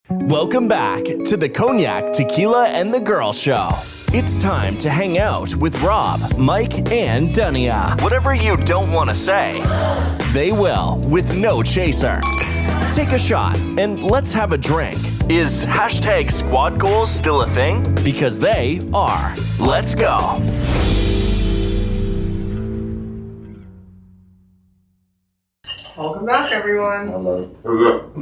Welcome back to the Cognac, Tequila, and the Girl Show. It's time to hang out with Rob, Mike, and Dunya. Whatever you don't want to say, they will with no chaser. Take a shot and let's have a drink. Is hashtag squad goals still a thing? Because they are. Let's go. Welcome back, everyone. Hello. What's up?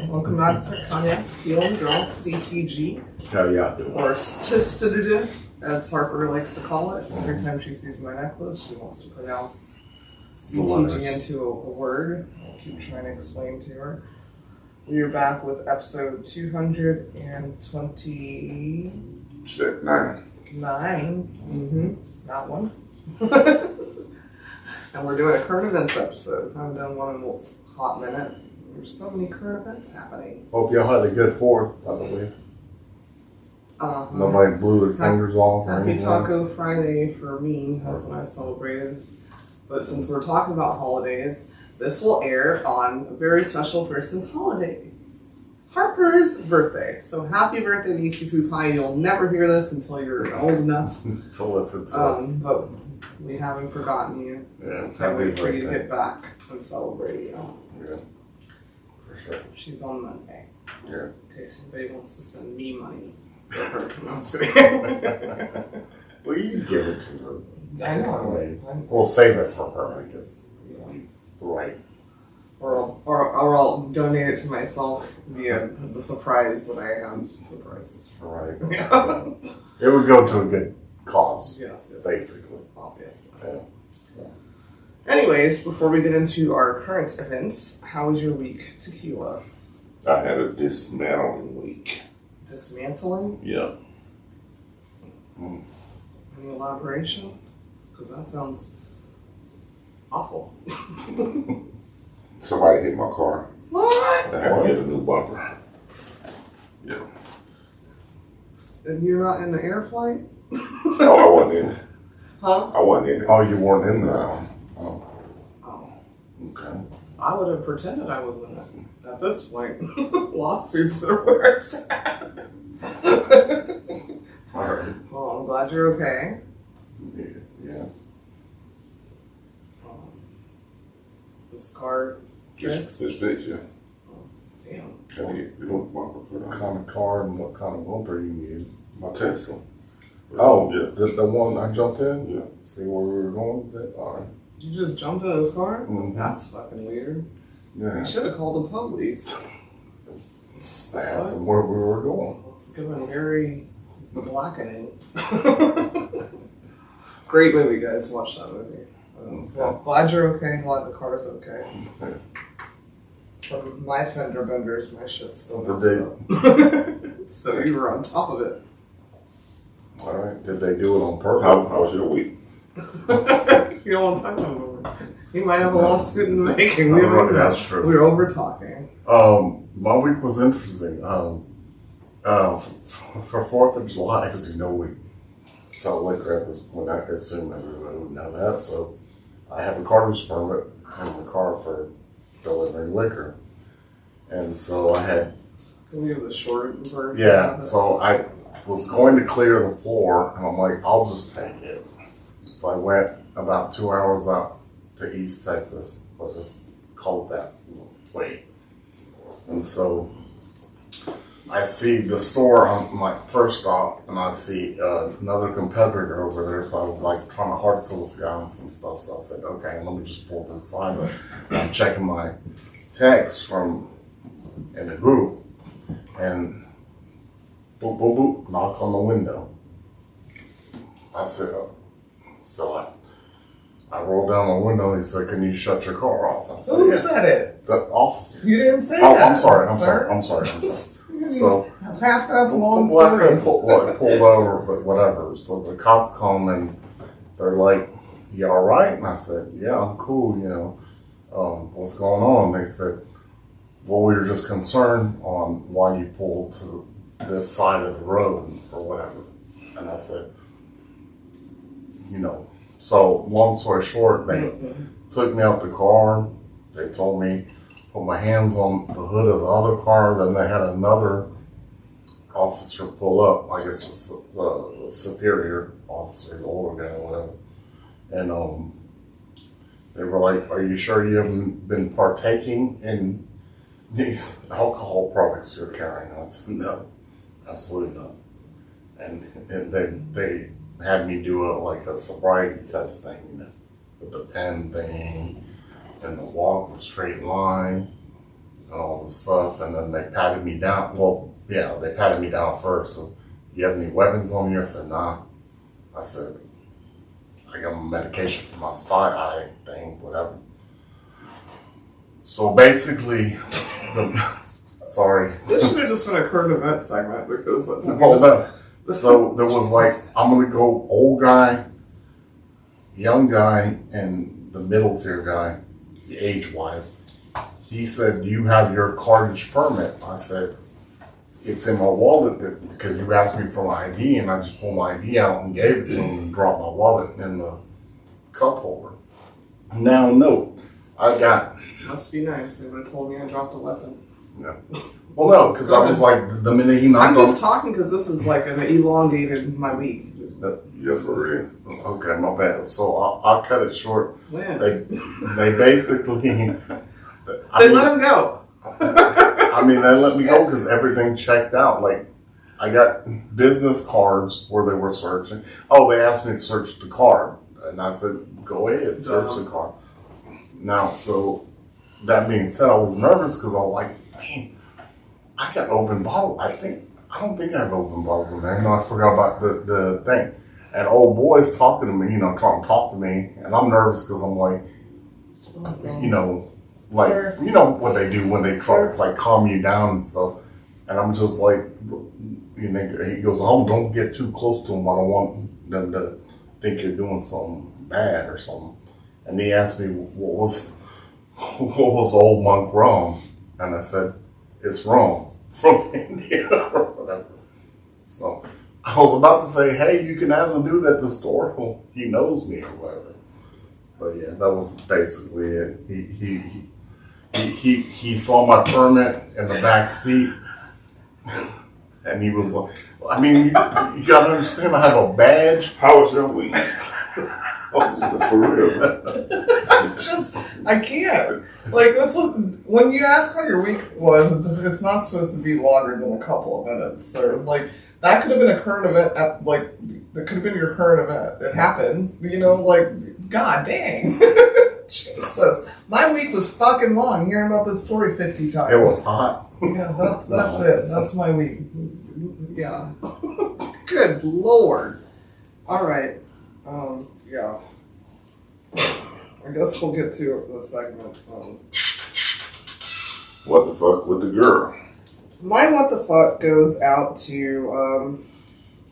Welcome back to Cognac, Tequila, and Girl, CTG. How y'all doing? Or STD, as Harper likes to call it. Every time she sees my necklace, she wants to pronounce CTG into a word. I'll keep trying to explain to her. We are back with episode 220. Step 9. That one. And we're doing a current events episode. I haven't done one in a hot minute. There's so many current events happening. Hope y'all had a good 4th, by the way. Nobody blew their fingers off or Happy anything. Taco Friday for me. That's when I celebrated. But since we're talking about holidays, this will air on a very special person's holiday. Harper's birthday. So happy birthday to Isi Pie. You'll never hear this until you're old enough To listen to us. But we haven't forgotten you. Yeah, Can't wait for you to birthday. get back and celebrate you. Yeah, for sure. She's on Monday. Yeah. In case anybody wants to send me money for her. No, I'm just kidding. Well, you can give it to her. I know. We'll save it for her, I guess. Yeah. Right. Or I'll donate it to myself via the surprise that I am surprised. Right. Yeah. It would go to a good cause, Yes, basically. obviously. Yeah. Anyways, before we get into our current events, how was your week, Tequila? I had a dismantling week. Dismantling? Yeah. Any elaboration? Because that sounds awful. Somebody hit my car. What? I had to get a new bumper. Yeah. And you're not in the air flight? No, I wasn't in it. Huh? I wasn't in it. Oh, you weren't in there? No. Oh, Oh. okay. I would have pretended I was in it. At this point, lawsuits are where it's at. All right. Well, I'm glad you're okay. Yeah. This car fixed? This fix, yeah. Damn. Can I get the new bumper put What on? kind of car and what kind of bumper you need? My Tesla. Oh, Yeah. the one I jumped in? Yeah. See where we were going with it? All right. You just jumped in his car? Mhm. That's fucking weird. Yeah. You should have called the police. I asked them where we were going. It's given very blackening. Great movie, guys. Watch that movie. Well, glad you're okay. Glad the car's okay. From my fender benders, my shit's still messed up. So you were on top of it. All right. Did they do it on purpose? How was your week? You don't want to talk about it. You might have a lawsuit in the making. That's true. We were over talking. My week was interesting. For 4th of July, because you know we sell liquor at this point, I assume everybody would know that. So I have a cartage permit in the car for delivering liquor, and so I had. Can we have the short version? Yeah, of it? so I was going to clear the floor, and I'm like, I'll just take it. So I went about 2 hours out to East Texas. Let's just call it that way. And so I see the store on my first stop, and I see another competitor over there. So I was like trying to hard sell this guy on some stuff. So I said, okay, let me just pull this side. And I'm checking my texts from in the group, and boop, boop, boop, knock on the window. I said, oh. So I rolled down the window. He said, "Can you shut your car off?" I said, Who yeah. said it? The officer. You didn't say Oh, that. I'm sorry. sir. I'm sorry. So half-ass long well, I said, stories. pulled over, but whatever. So the cops come and they're like, "You all right?" And I said, "Yeah, I'm cool. You know, what's going on?" They said, "Well, we were just concerned on why you pulled to this side of the road or whatever." And I said, "You know." So long story short, they took me out the car. They told me put my hands on the hood of the other car. Then they had another officer pull up. I guess it's the superior officer, the older guy, or whatever. And they were like, "Are you sure you haven't been partaking in these alcohol products you're carrying?" I said, "No, absolutely not." And then they had me do a sobriety test thing, you know, with the pen thing and the walk, the straight line, and all this stuff. And then they patted me down. Well, yeah, they patted me down first. So, "You have any weapons on you?" I said, "Nah." I said, "I got my medication for my eye thing, whatever." So basically, sorry. This should have just been a current event segment because so there was like, I'm gonna go old guy, young guy, and the middle tier guy, age wise. He said, "Do you have your cartage permit?" I said, "It's in my wallet because you asked me for my ID," and I just pulled my ID out and gave it to him and dropped my wallet in the cup holder. Now, no, I got. Must be nice. They would have told me I dropped a weapon. No. Well, no, because I was like, the minute he knocked I'm just talking because this is like an elongated my week. Yeah, for real. Okay, my bad. So I'll cut it short. When? They basically. They let him go. I mean, they let me go because everything checked out. Like, I got business cards where they were searching. Oh, they asked me to search the card. And I said, "Go ahead, search the card." Now, so that being said, I was nervous because I was like, "Man, I got open bottle. I don't think I have open bottles in there." You know, I forgot about the thing. And old boy's talking to me, you know, trying to talk to me. And I'm nervous because I'm like, you know, like, Sir. you know what they do when they try to like calm you down and stuff. And I'm just like, you know, he goes, "Oh, don't get too close to them. I don't want them to think you're doing something bad or something." And he asked me, what was Old Monk rum? And I said, "It's rum from India," or whatever. So I was about to say, "Hey, you can ask a dude at the store. Well, he knows me," or whatever. But yeah, that was basically it. He saw my permit in the back seat, and he was like, "I mean, you gotta understand, I have a badge." How was your week? For real. I can't. Like, this was, when you ask how your week was, it's not supposed to be longer than a couple of minutes. Or, like, that could have been a current event, that could have been your current event. It happened, you know, like, god dang. Jesus. My week was fucking long, hearing about this story 50 times. It was hot. Yeah, that's it. That's my week. Yeah. Good Lord. All right. Yeah. I guess we'll get to the segment. What the fuck with the girl? My what the fuck goes out to,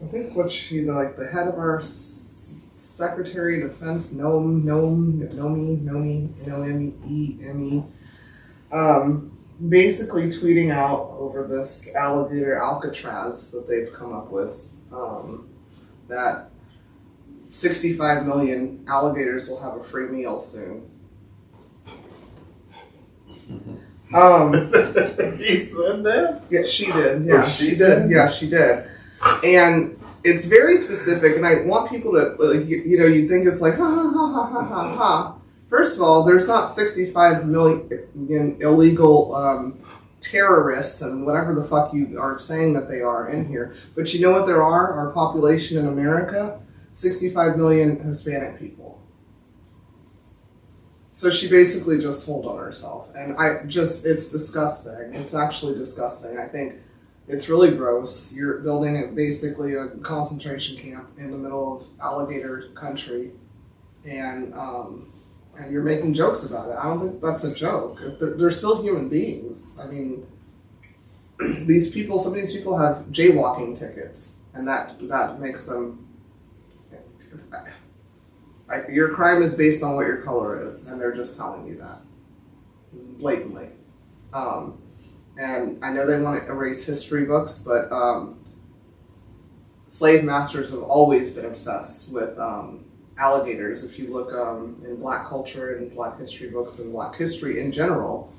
I think the head of our Secretary of Defense, Nomi, basically tweeting out over this alligator Alcatraz that they've come up with, that 65 million alligators will have a free meal soon. He said that? Yeah, she did. Yeah, she did. Yeah, she did. And it's very specific, and I want people to, like, you know, you think it's like, ha, ha, ha, ha, ha, ha, ha. First of all, there's not 65 million illegal terrorists and whatever the fuck you are saying that they are in here. But you know what there are? Our population in America? 65 million Hispanic people. So she basically just told on herself. And it's disgusting. It's actually disgusting. I think it's really gross. You're building basically a concentration camp in the middle of alligator country. And you're making jokes about it. I don't think that's a joke. They're still human beings. I mean, some of these people have jaywalking tickets. And that makes them... your crime is based on what your color is, and they're just telling you that blatantly. And I know they want to erase history books, but slave masters have always been obsessed with alligators. If you look in Black culture and Black history books and Black history in general,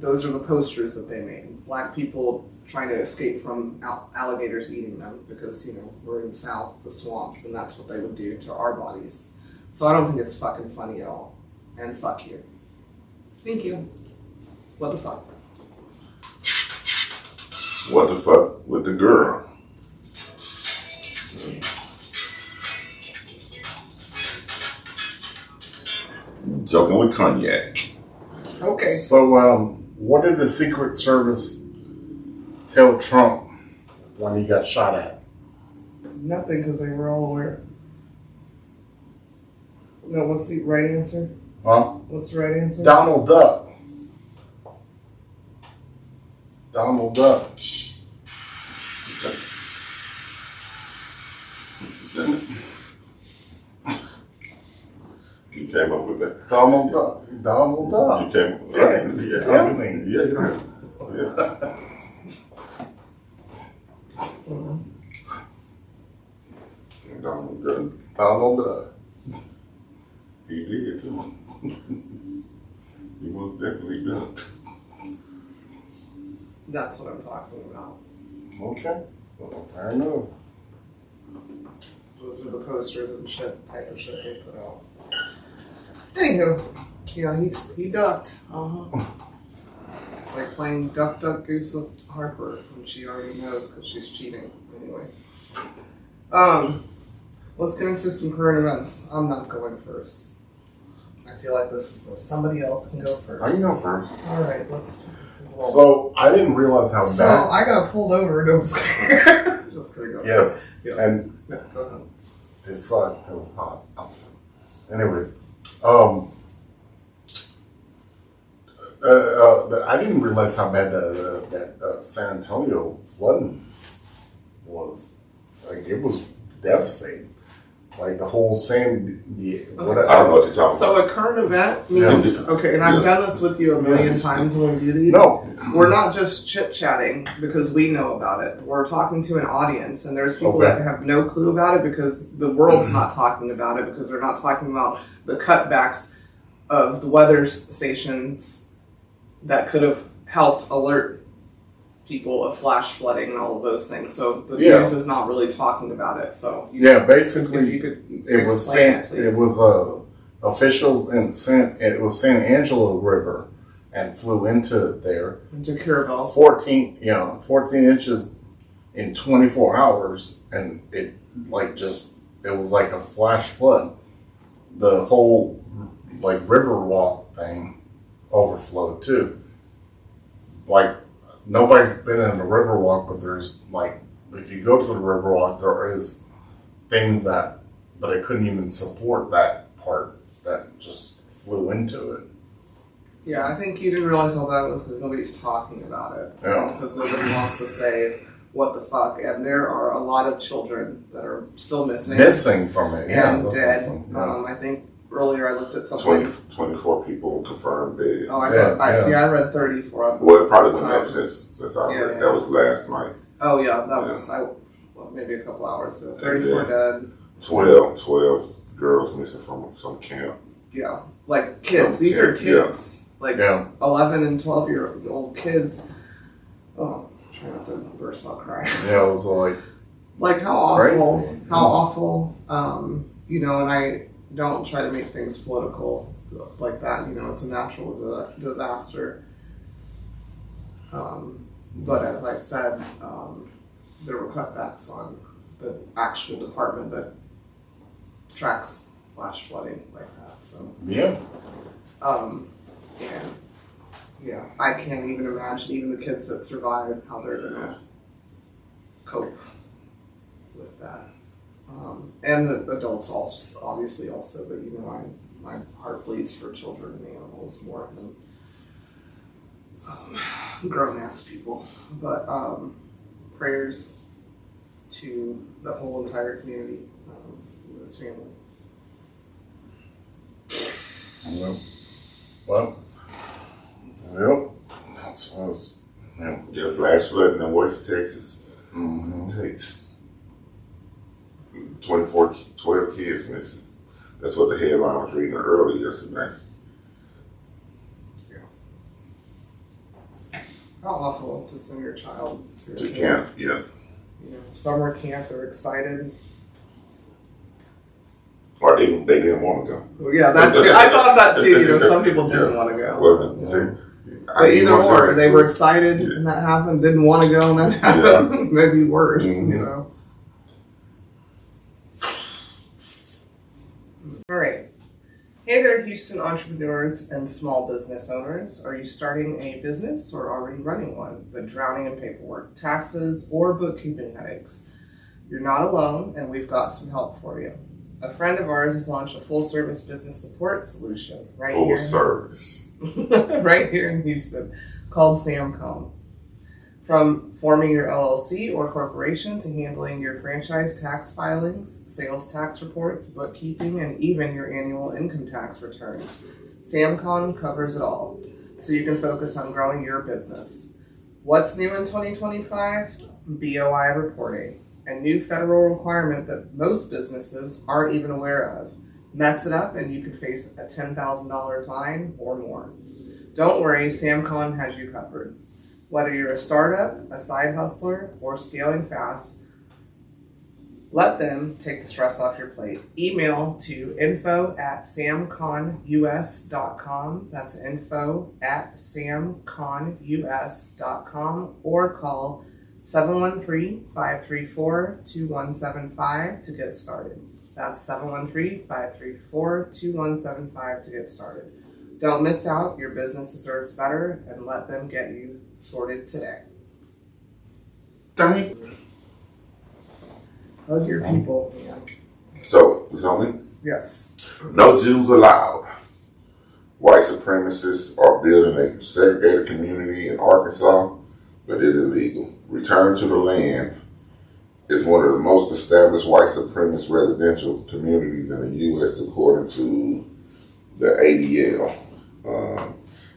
Those are the posters that they made. Black people trying to escape from alligators eating them because, you know, we're in the South, the swamps, and that's what they would do to our bodies. So I don't think it's fucking funny at all. And fuck you. Thank you. What the fuck? What the fuck with the girl? Joking with Cognac. Okay. So, what did the Secret Service tell Trump when he got shot at? Nothing, because they were all aware. No, what's the right answer? Huh? What's the right answer? Donald Duck. Donald Duck. You came up with that. Donald Duck. Donald Duck. You came up with Yeah, that. Disney. Yeah, yeah. Donald Duck. Donald Duck. He did too. He most definitely ducked. That's what I'm talking about. Okay. Well, fair enough. Those are the posters and shit, type of shit they put out. Anywho, yeah, he ducked. It's like playing Duck Duck Goose with Harper, and she already knows because she's cheating. Anyways. Let's get into some current events. I'm not going first. I feel like this is so somebody else can go first. I can go first. All right, let's. So, I didn't realize how So bad. I got pulled over. No, I'm just kidding. Just kidding. Go. Yes. Yeah. And Yeah, go ahead. it's like, it was hot outside. Anyways, I didn't realize how bad that San Antonio flooding was. Like, it was devastating. Like, the whole sand, I don't know what you're talking about. So a current event means, okay, and I've done this with you a million times when we do these. No. We're not just chit-chatting because we know about it. We're talking to an audience, and there's people that have no clue about it because the world's not talking about it because they're not talking about the cutbacks of the weather stations that could have helped alert people of flash flooding and all of those things. So the news is not really talking about it. So basically, if you could it was officials in San Angelo River and flew into there. into Curabell. 14 inches in 24 hours, and it was like a flash flood. The whole Riverwalk thing overflowed too. Like, nobody's been in the Riverwalk, but there's if you go to the Riverwalk, there is things but it couldn't even support that part that just flew into it. Yeah, I think you didn't realize how bad it was because nobody's talking about it. Yeah. Because nobody wants to say what the fuck, and there are a lot of children that are still missing from it, and dead. Awesome. Yeah. I think earlier I looked at something. 24 people confirmed dead. Oh, I read 34. Well, it probably went up since I read. Yeah. That was last night. Oh yeah, that was maybe a couple hours ago. 34 dead. 12 girls missing from some camp. Yeah, like kids. These are kids. Like 11 and 12-year-old kids. Oh, try not to burst out crying. Yeah, it was like how awful, crazy. how awful. And I don't try to make things political like that. It's a natural disaster. But as I said, there were cutbacks on the actual department that tracks flash flooding like that. So I can't even imagine even the kids that survived how they're gonna cope with that. And the adults also, obviously also, but my heart bleeds for children and animals more than grown ass people. But prayers to the whole entire community, those families. That's what I was. Yeah, flash flooding in West Texas takes 12 kids missing. That's what the headline was reading earlier yesterday. How awful to send your child To camp, yeah. You know, summer camp, they're excited. Or they didn't want to go. Well, yeah, that's I thought that too. You know, some people didn't want to go. Well, see, But either or, they were excited and that happened, didn't want to go and that happened. Maybe worse, Mm-hmm. you know. All right. Hey there, Houston entrepreneurs and small business owners. Are you starting a business or already running one, but drowning in paperwork, taxes, or bookkeeping headaches? You're not alone, and we've got some help for you. A friend of ours has launched a full-service business support solution right Full here. service. Right here in Houston, called Samcom. From forming your LLC or corporation to handling your franchise tax filings, sales tax reports, bookkeeping, and even your annual income tax returns, Samcom covers it all, so you can focus on growing your business. What's new in 2025? BOI reporting, a new federal requirement that most businesses aren't even aware of. Mess it up and you could face a $10,000 fine or more. Don't worry, Samcon has you covered. Whether you're a startup, a side hustler, or scaling fast, let them take the stress off your plate. Email to info@samconus.com. That's info@samconus.com, or call 713-534-2175 to get started. That's 713-534-2175 to get started. Don't miss out. Your business deserves better, and let them get you sorted today. Dang. Hug your people, man. So, it's only Yes. no Jews allowed. White supremacists are building a segregated community in Arkansas, but it's illegal. Return to the Land is one of the most established white supremacist residential communities in the U.S. according to the ADL.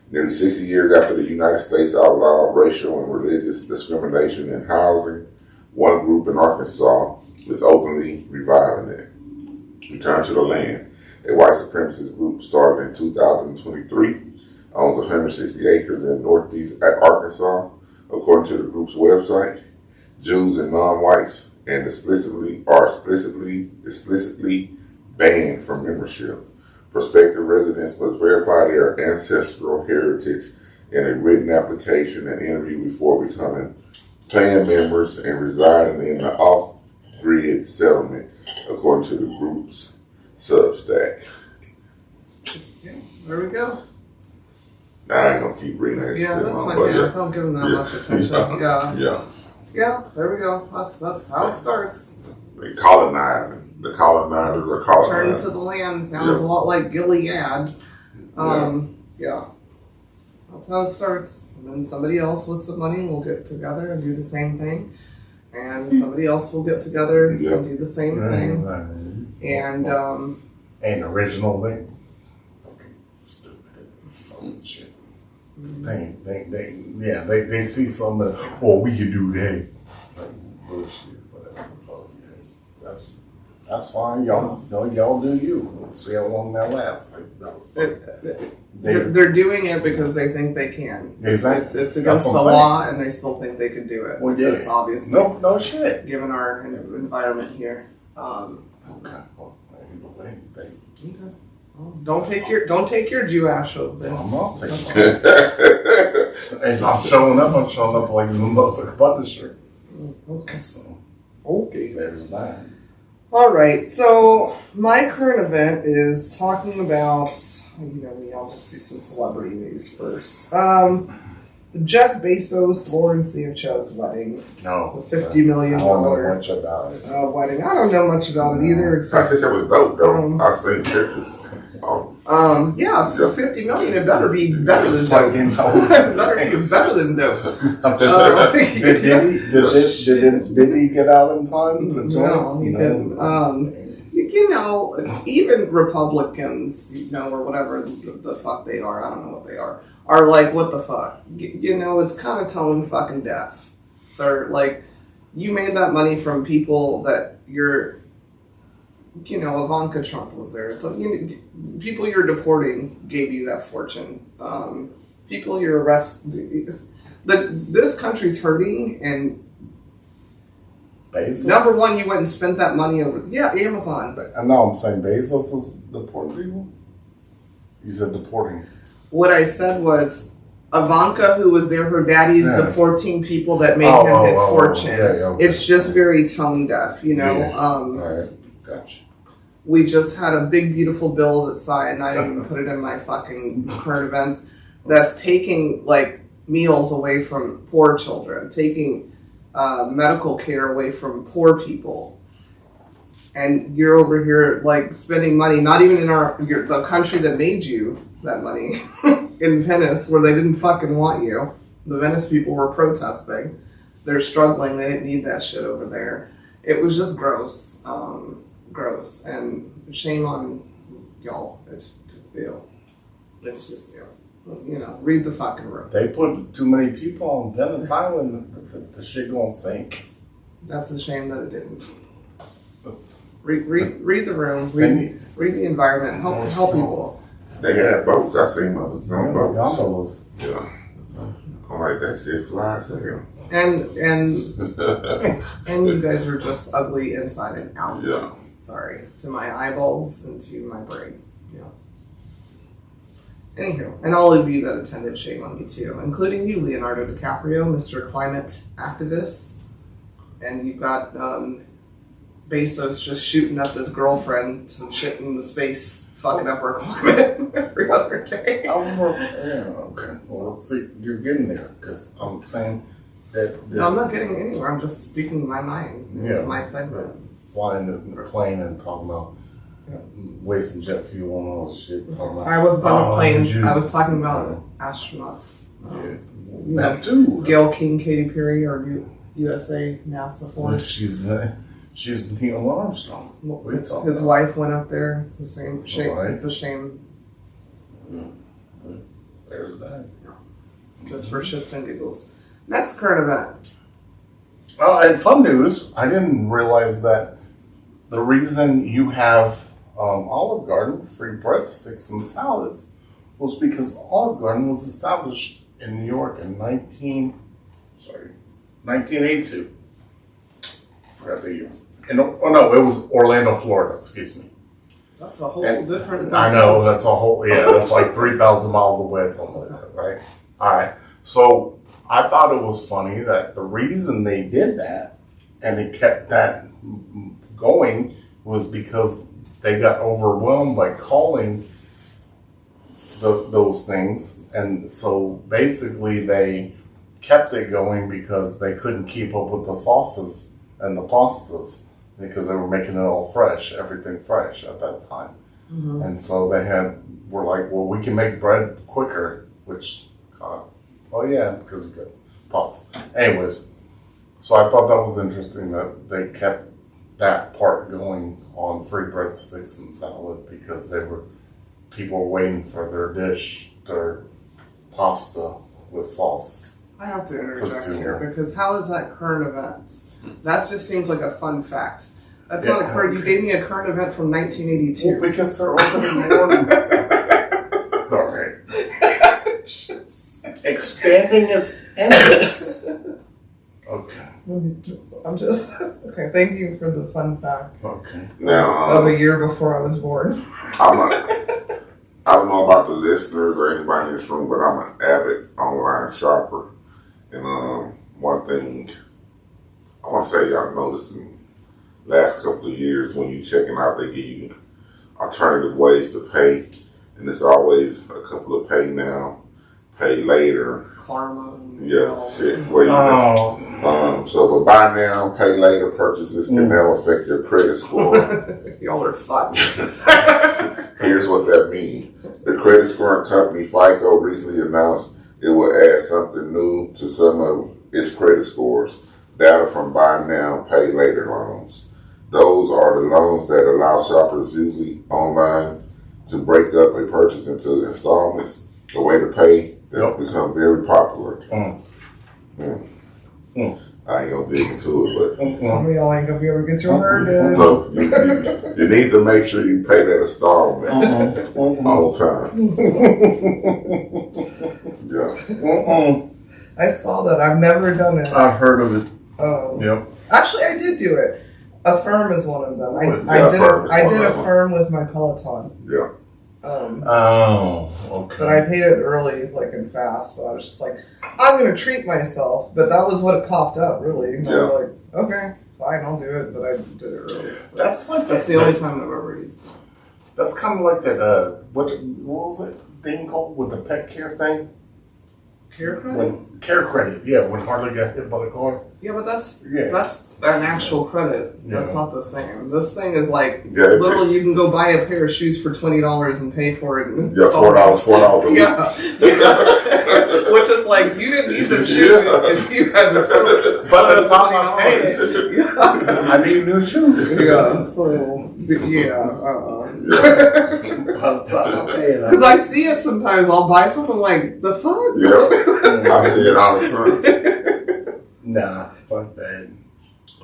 Nearly 60 years after the United States outlawed racial and religious discrimination in housing, one group in Arkansas is openly reviving it. Return to the Land, a white supremacist group started in 2023, owns 160 acres in northeast Arkansas. According to the group's website, Jews and non-whites and explicitly banned from membership. Prospective residents must verify their ancestral heritage in a written application and interview before becoming paying members and residing in an off-grid settlement, according to the group's Substack. Yeah, there we go. I ain't gonna keep reading that. Yeah, that's fine. but Yeah, don't give them that much attention. Yeah. Yeah, there we go. That's how it starts. They colonizing. The colonizers are Turn colonizing. to the Land sounds a lot like Gilead. Yeah. That's how it starts. And then somebody else with some money will get together and do the same thing. And somebody else will get together and do the same thing. And Ain't original thing. Stupid fucking shit. They see something. Oh, we can do that. Like bullshit, whatever. That's fine. Y'all do you. We'll see how long that lasts. Like, they're doing it because they think they can. Exactly. It's against the law, and they still think they can do it. Well, yeah. Because obviously, no shit. Given our environment here. Okay. Well, either way, Okay. Well, don't take your Jew ash over there. I'm not taking it. If I'm showing up like the motherfucking Punisher. Okay. So, Okay. there's that. All right. So my current event is talking about. I'll just do some celebrity news first. The Jeff Bezos, Lauren Sanchez wedding. No. The $50 million I don't know much about it. wedding. I don't know much about it either, I except think that was dope, though. I seen pictures. for $50 million, it better be better than dope. It better be better than dope. Did he get out in time? No, he didn't. Even Republicans, or whatever the fuck they are, I don't know what they are like, what the fuck? It's kind of tone fucking deaf. So, like, you made that money from people that Ivanka Trump was there. So, people you're deporting gave you that fortune. People you're arresting. This country's hurting, and Bezos? number one, you went and spent that money over. Yeah, Amazon. I know. I'm saying Bezos is deporting people. You said deporting. What I said was Ivanka, who was there, her daddy is deporting people that made him his fortune. Okay. It's just very tone deaf, you know. Yeah. All right, gotcha. We just had a big, beautiful bill that's signed, and I didn't even put it in my fucking current events, that's taking, like, meals away from poor children, taking medical care away from poor people. And you're over here, like, spending money, not even in the country that made you that money, in Venice, where they didn't fucking want you. The Venice people were protesting. They're struggling. They didn't need that shit over there. It was just gross. Gross. And shame on y'all. It's ew. It's just ew. You know, read the fucking room. They put too many people on Venice Island. The shit gonna sink. That's a shame that it didn't. Read the room. Read the environment. Help people. They had boats. I seen others on boats. Gondolas. Yeah. I'm like, that shit flies to hell. And you guys are just ugly inside and out. Yeah. Sorry. To my eyeballs and to my brain. Yeah. Anywho, and all of you that attended, shame on you too, including you, Leonardo DiCaprio, Mr. Climate Activist. And you've got Bezos just shooting up his girlfriend, some shit in the space, fucking up our climate every other day. I was gonna say, yeah, okay. Well, see, you're getting there, because I'm saying that... No, I'm not getting anywhere. I'm just speaking my mind. It's my segment. Flying the plane and talking about wasting jet fuel and all this shit. I wasn't talking about planes. I was talking about astronauts. That too. Gail King, Katy Perry, or USA NASA Force. She's Neil Armstrong. His wife went up there. It's the same shame. Right. It's a shame. Yeah. There's that. Just for shits and giggles. Next current event. And fun news, I didn't realize that the reason you have Olive Garden, free breadsticks and salads, was because Olive Garden was established in New York in 1982. Forgot the year. It was Orlando, Florida, excuse me. That's a whole different... I know, that's that's like 3,000 miles away, something like that, right? All right. So I thought it was funny that the reason they did that and it kept that going was because they got overwhelmed by calling those things. And so basically they kept it going because they couldn't keep up with the sauces and the pastas because they were making it all fresh, everything fresh at that time. Mm-hmm. And so were like, well, we can make bread quicker, which, because of good pasta. Anyways, so I thought that was interesting that they kept that part going on free breadsticks and salad because people were waiting for their pasta with sauce. I have to interject here because how is that current events? That just seems like a fun fact. That's not a current. You gave me a current event from 1982. Well, because they're opening more. All right. Expanding its endless. Okay. I'm just okay. Thank you for the fun fact. Okay. Now of a year before I was born. I don't know about the listeners or anybody in this room, but I'm an avid online shopper. And one thing I want to say y'all noticed in the last couple of years when you checking out, they give you alternative ways to pay. And it's always a couple of pay now, pay later. Karma. Yeah, shit. Where you so the buy now, pay later purchases can now affect your credit score. Y'all are fucked. Here's what that means. The credit scoring company FICO recently announced it will add something new to some of its credit scores. Data from buy now, pay later loans. Those are the loans that allow shoppers, usually online, to break up a purchase into installments. A way to pay that's become very popular. I ain't gonna dig into it, but some of y'all ain't gonna be able to get your herd in. So you need to make sure you pay that installment all the time. Yeah. I saw that. I've never done it. I've heard of it. Oh. Yep. Actually, I did do it. Affirm is one of them. I did Affirm with my Peloton. Yeah. Okay. But I paid it early, like and fast. But I was just like, I'm gonna treat myself. But that was what it popped up, really. And I was like, okay, fine, I'll do it. But I did it early. That's the only time I've ever used it. That's kind of like that. What was it thing called with the pet care thing? Care credit? Care credit, yeah. When Harley got hit by the car. Yeah, but that's an actual credit. Yeah. That's not the same. This thing is like Yeah, literally you can go buy a pair of shoes for $20 and pay for it. And Yeah, $4. Yeah. Which is like you didn't need the shoes if you had the service. But the top I'm paying. Yeah. I need new shoes. Yeah. So yeah. Because I see it sometimes. I'll buy something like the fuck. Yeah. I see it all the time. Nah, fuck that.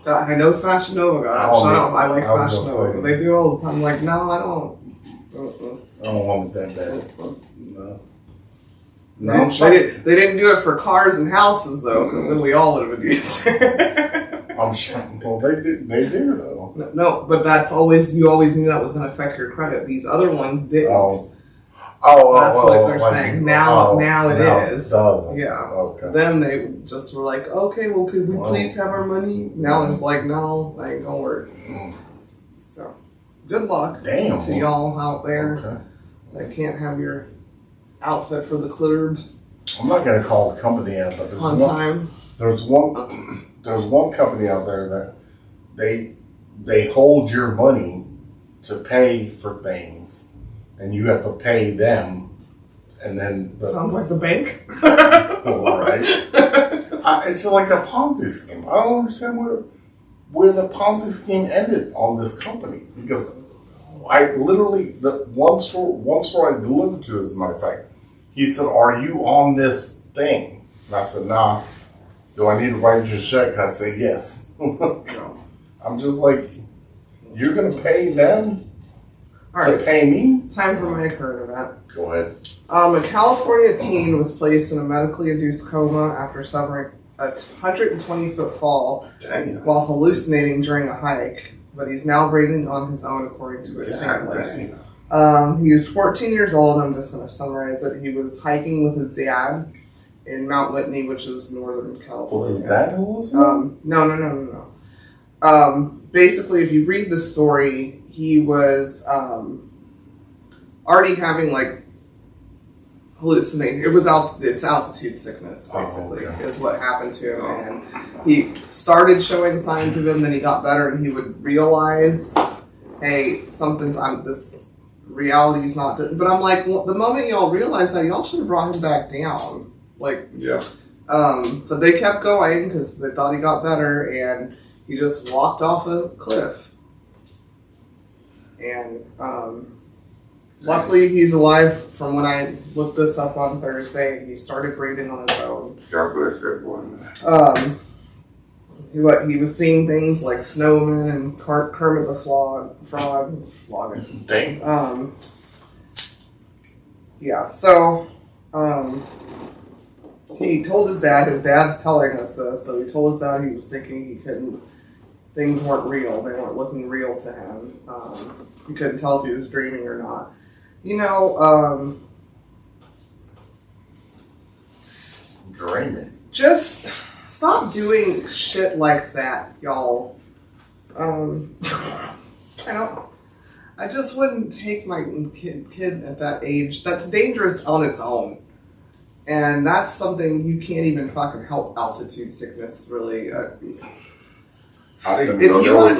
I know Fashion Nova got shut up. I like Fashion Nova. They do all the time. I'm like, no, I don't. I don't want it that bad. No. They didn't do it for cars and houses though, because then we all would have been using it. I'm sure. Well, they do though. No, but you always knew that was going to affect your credit. These other ones didn't. That's what they're saying. Now it is. Yeah. Okay. Then they just were like, okay, well, could we please have our money? Now it's like, no, that ain't gonna work. So, good luck to y'all out there. Okay. That can't have your outfit for the club. I'm not gonna call the company out, but there's one company out there that they hold your money to pay for things. And you have to pay them, and then sounds like the bank. All right. It's like a Ponzi scheme. I don't understand where the Ponzi scheme ended on this company, because I literally the one store I delivered to, as a matter of fact, he said, "Are you on this thing?" And I said, "Nah." Do I need to write you a check? I said, "Yes." I'm just like, you're gonna pay them. All right. To pay me? Time for my current event. Go ahead. A California teen was placed in a medically induced coma after suffering a 120-foot fall while hallucinating during a hike, but he's now breathing on his own according to his family. He was 14 years old. I'm just going to summarize it. He was hiking with his dad in Mount Whitney, which is northern California. Was his dad hallucinating? No. Basically, if you read the story, he was already having like hallucinating. It's altitude sickness, basically, is what happened to him. And he started showing signs of it, and then he got better, and he would realize, hey, this reality's not. But I'm like, well, the moment y'all realized that, y'all should have brought him back down. Like, yeah. But they kept going because they thought he got better, and he just walked off a cliff. And luckily he's alive. From when I looked this up on Thursday, he started breathing on his own. God bless that boy, man. He was seeing things like snowmen and Kermit the Frog. Dang. Yeah, so he told his dad's telling us this, so he told his dad he was thinking things weren't real. They weren't looking real to him. You couldn't tell if he was dreaming or not. Dreaming. Just stop doing shit like that, y'all. I just wouldn't take my kid at that age. That's dangerous on its own. And that's something you can't even fucking help altitude sickness, really. If you want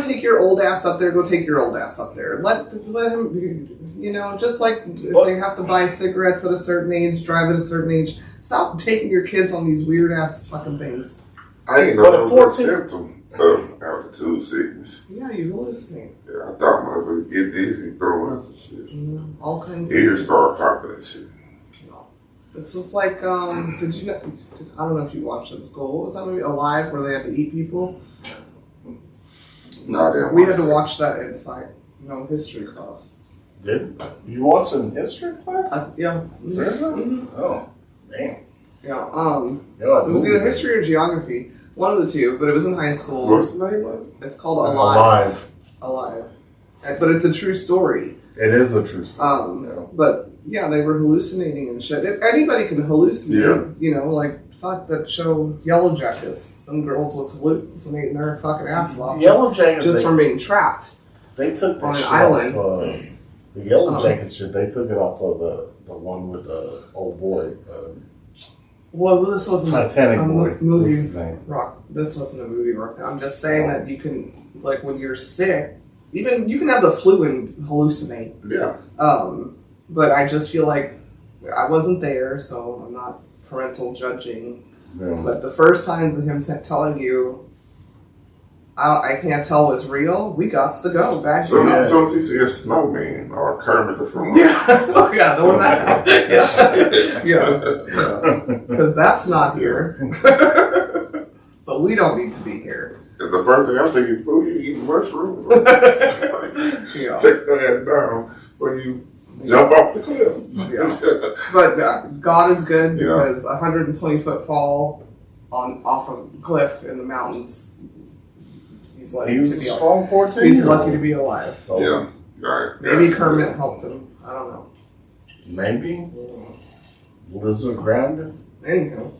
to take your old ass up there, go take your old ass up there. Let him, just like if they have to buy cigarettes at a certain age, drive at a certain age. Stop taking your kids on these weird ass fucking things. I didn't know that was a symptom of altitude sickness. Yeah, you hallucinate. Yeah, I thought motherfuckers get dizzy, throw up and shit. All kinds of ears start popping and shit. It's just like, did you know, I don't know if you watched it in school. What was that movie, Alive, where they had to eat people? No, I didn't. We had to watch that in history class. Did you watch it in history class? Yeah. Seriously? Mm-hmm. Oh, damn. Yeah. Yeah, It was either history or geography. One of the two, but it was in high school. What's the name of it? It's called Alive. Alive. But it's a true story. It is a true story. But yeah, they were hallucinating and shit. If anybody can hallucinate, you know, like fuck that show Yellow Jackets. Some girls was hallucinating their fucking ass off. Yellow Jackets just from being trapped. They took on that an shit island. off the Yellow Jacket shit. They took it off of the one with the old boy. Well, this wasn't Titanic a boy. movie. What's his name? Rock. This wasn't a movie rock. I'm just saying that you can, like, when you're sick, even you can have the flu and hallucinate. Yeah. But I just feel like I wasn't there, so I'm not parental judging. Yeah. But the first signs of him telling you, I can't tell what's real, we got to go back So to so he see a snowman or Kermit the Frog. Yeah, fuck yeah, the one that. Yeah. Because that's not here. So we don't need to be here. And the first thing I'm thinking, fool, you eat mushrooms. Yeah. Take that ass down when you jump off the cliff. Yeah. But God is good Yeah. because a 120-foot fall off a cliff in the mountains. He's lucky He was to a be strong 14. He's lucky to be alive. So Yeah. Right. Maybe Yeah. Kermit helped him. I don't know. maybe lizard grabbed him. Anyhow,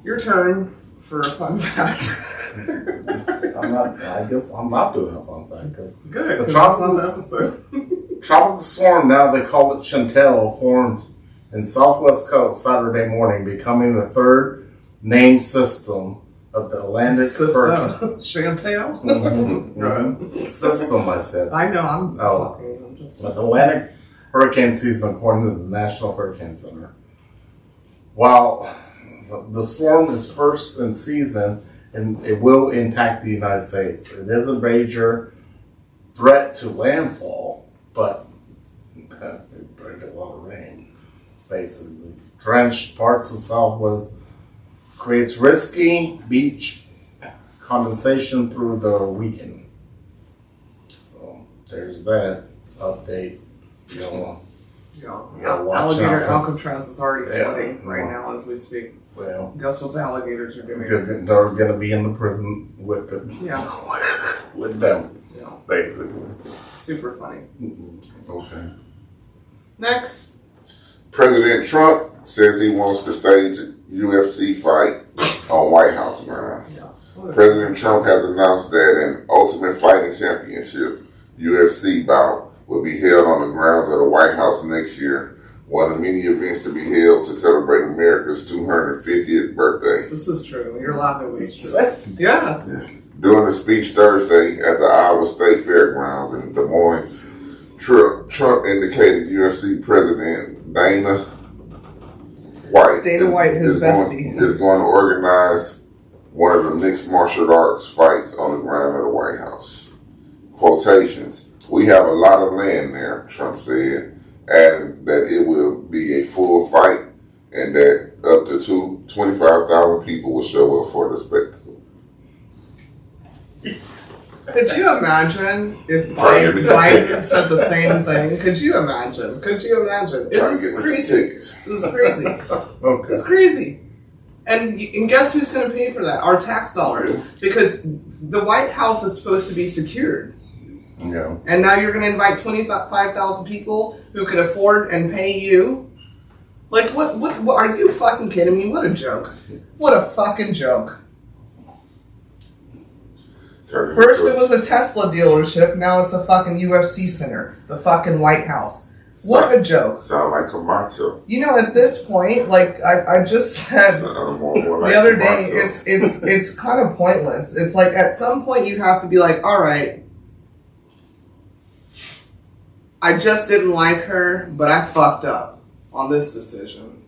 your turn for a fun fact. I guess I'm not doing a fun fact because Good. The 'cause tropical- that's not the episode. tropical storm, now they call it Chantel, formed in southwest coast Saturday morning, becoming the third named system of the Atlantic hurricane. Chantel? Mhm. System, I said. I know, I'm Oh. talking. I'm just. But the Atlantic hurricane season, according to the National Hurricane Center. While the storm is first in season, and it will impact the United States. It is a major threat to landfall, but it brings a lot of rain, basically. Drenched parts of Southwest creates risky beach condensation through the weekend. So there's that update. You know, gotta watch Alligator out for- Alcatraz is already Yeah. flooding right now as we speak. well, Guess what the alligators are doing? they're going to be in the prison with the Yeah. with them, Yeah. basically. Super funny. Okay. Next. President Trump says he wants to stage a UFC fight on White House ground. Yeah. President Trump has announced that an Ultimate Fighting Championship UFC bout will be held on the grounds of the White House next year, one of many events to be held to celebrate America's 250th birthday. This is true. You're laughing when it's true. Yes. During a speech Thursday at the Iowa State Fairgrounds in Des Moines, Trump indicated UFC President Dana White his bestie, is going to organize one of the mixed martial arts fights on the ground of the White House. Quotations, "We have a lot of land there," Trump said, adding that it will be a full fight and that up to 25,000 people will show up for the spectacle. Could you imagine if Trying to get me some Biden tickets. said the same thing? Could you imagine? It's Trying to get me some crazy. tickets. This is crazy. Okay. It's crazy. And guess who's going to pay for that? Our tax dollars. Because the White House is supposed to be secured. Yeah. And now you're going to invite 25,000 people who can afford and pay you? Like, what, are you fucking kidding me? What a joke. What a fucking joke. First it was a Tesla dealership, now it's a fucking UFC center. The fucking White House. What a joke. Sound like Camacho. You know, at this point, like I just said the other day, it's kind of pointless. It's like at some point you have to be like, all right, I just didn't like her, but I fucked up on this decision.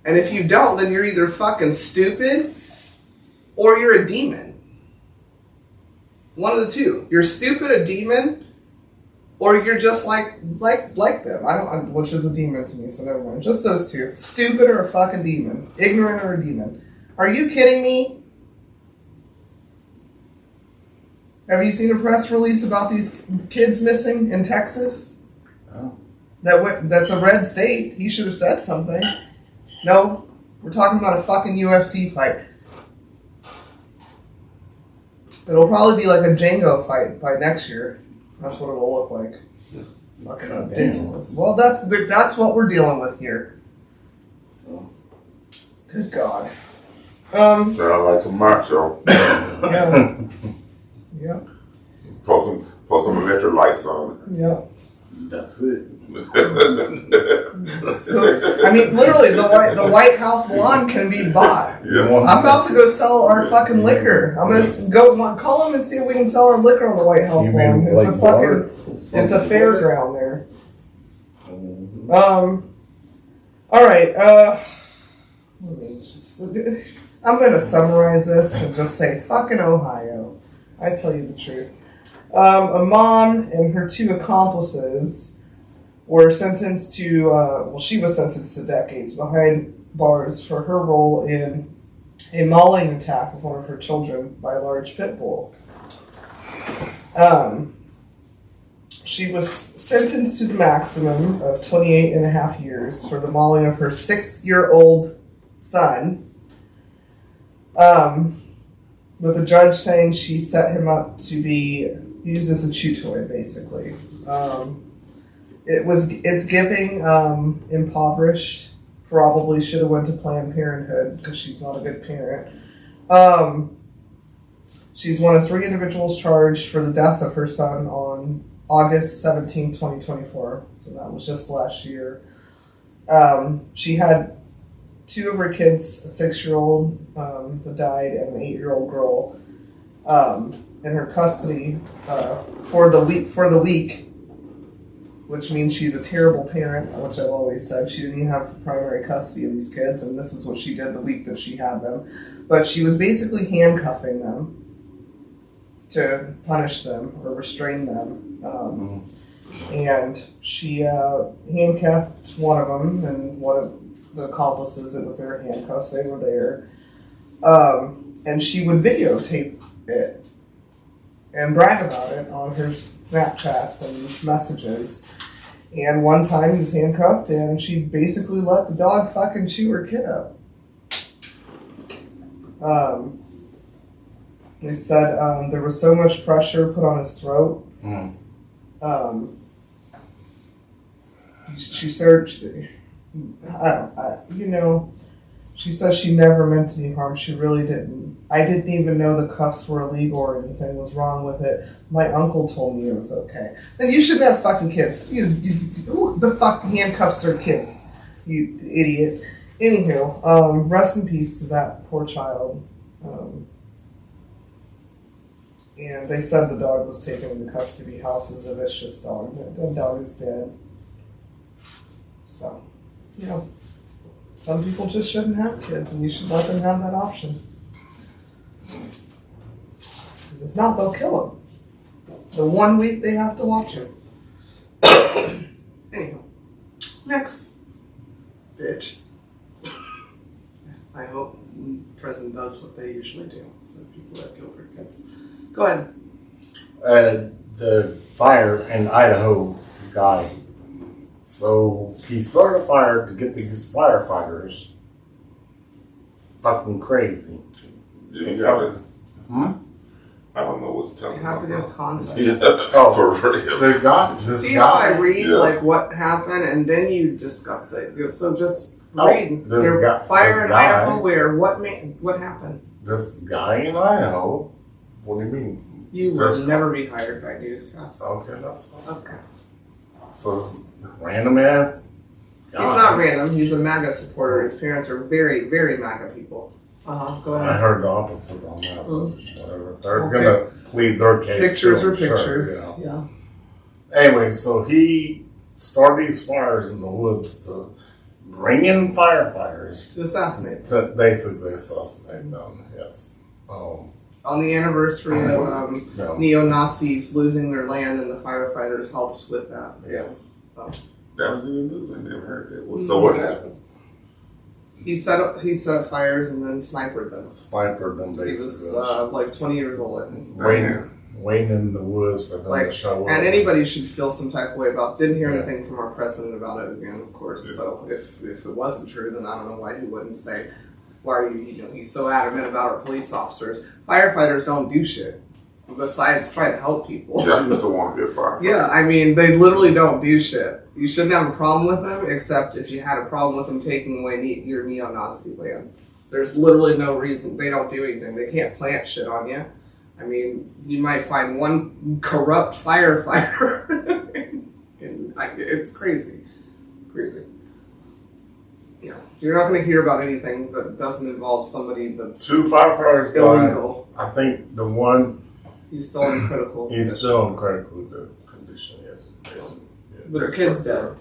And if you don't, then you're either fucking stupid or you're a demon. One of the two. You're stupid, a demon, or you're just like them. Which is a demon to me, so never mind. Just those two. Stupid or a fucking demon. Ignorant or a demon. Are you kidding me? Have you seen a press release about these kids missing in Texas? Oh. That's a red state. He should have said something. No, We're talking about a fucking UFC fight. It'll probably be like a Django fight by next year. That's what it'll look like. Fucking ridiculous. Well, that's what we're dealing with here. Good God. Sound like a macho. Yeah. Yeah. Put some electrolytes on it. Yeah. That's it. So, I mean, literally, the White House lawn can be bought. Yeah. I'm about to go sell our fucking liquor. I'm gonna go call them and see if we can sell our liquor on the White House lawn. It's a fairground there. All right. I'm gonna summarize this and just say, fucking Ohio. I tell you the truth. A mom and her 2 accomplices were sentenced to, she was sentenced to decades behind bars for her role in a mauling attack of one of her children by a large pit bull. She was sentenced to the maximum of 28 and a half years for the mauling of her 6-year-old son, with the judge saying she set him up to be used as a chew toy, basically. It's giving impoverished. Probably should have went to Planned Parenthood because she's not a good parent. She's one of 3 individuals charged for the death of her son on August 17, 2024. So that was just last year. She had 2 of her kids, a 6-year-old that died and an 8-year-old girl, in her custody for the week, which means she's a terrible parent, which I've always said. She didn't even have primary custody of these kids, and this is what she did the week that she had them. But she was basically handcuffing them to punish them or restrain them. And she handcuffed one of them, and one of the accomplices, it was their handcuffs, they were there. And she would videotape it and brag about it on her Snapchats and messages. And one time he was handcuffed and she basically let the dog fucking chew her kid up. They said there was so much pressure put on his throat. She searched, she says she never meant any harm. She really didn't. I didn't even know the cuffs were illegal or anything was wrong with it. My uncle told me it was okay. Then you shouldn't have fucking kids. Who the fuck handcuffs their kids? You idiot. Anywho, rest in peace to that poor child. And they said the dog was taken into custody house as a vicious dog. That dog is dead. So, some people just shouldn't have kids, and you should let them have that option. Because if not, they'll kill them. The 1 week they have to watch him. Anyhow, next. Bitch. I hope the president does what they usually do. So people that kill their kids. Go ahead. The fire in Idaho guy. So he started a fire to get these firefighters fucking crazy. You got it. I don't know what to tell you. You have to give context. Yeah. Oh, For real. they got this See guy. if I read like what happened and then you discuss it. So just read. This guy, fire in Idaho where? What happened? This guy in Idaho. What do you mean? You will never be hired by Newscast. Okay, that's fine. Okay. So this random ass guy. He's not random. He's a MAGA supporter. His parents are very, very MAGA people. Go I ahead. heard the opposite on that, but whatever. They're gonna plead their case. Pictures too, are pictures. Sure, Yeah. Anyway, so he started these fires in the woods to bring in firefighters To assassinate. to basically assassinate them. Yes. On the anniversary of No. neo-Nazis losing their land, and the firefighters helped with that. Yes. So That was in the news. I never heard that. Well, so what happened? he set up fires and then sniped them. Sniper them He basically. was like 20 years old. waiting. waiting in the woods for them to show up. And anybody should feel some type of way about. Didn't hear Yeah. anything from our president about it again, of course. Yeah. So if it wasn't true, then I don't know why he wouldn't say, why are you know, he's so adamant about our police officers. Firefighters don't do shit besides try to help people. Yeah, I used to want to be a firefighter. Yeah, I mean, they literally don't do shit. You shouldn't have a problem with them, except if you had a problem with them taking away your neo-Nazi land. There's literally no reason. They don't do anything. They can't plant shit on you. I mean, you might find one corrupt firefighter. And it's crazy. Crazy. Yeah. You're not going to hear about anything that doesn't involve somebody that's 2 firefighters died. illegal. I think the one, He's still in critical he's condition. still in critical condition, yes. But the kid's dead.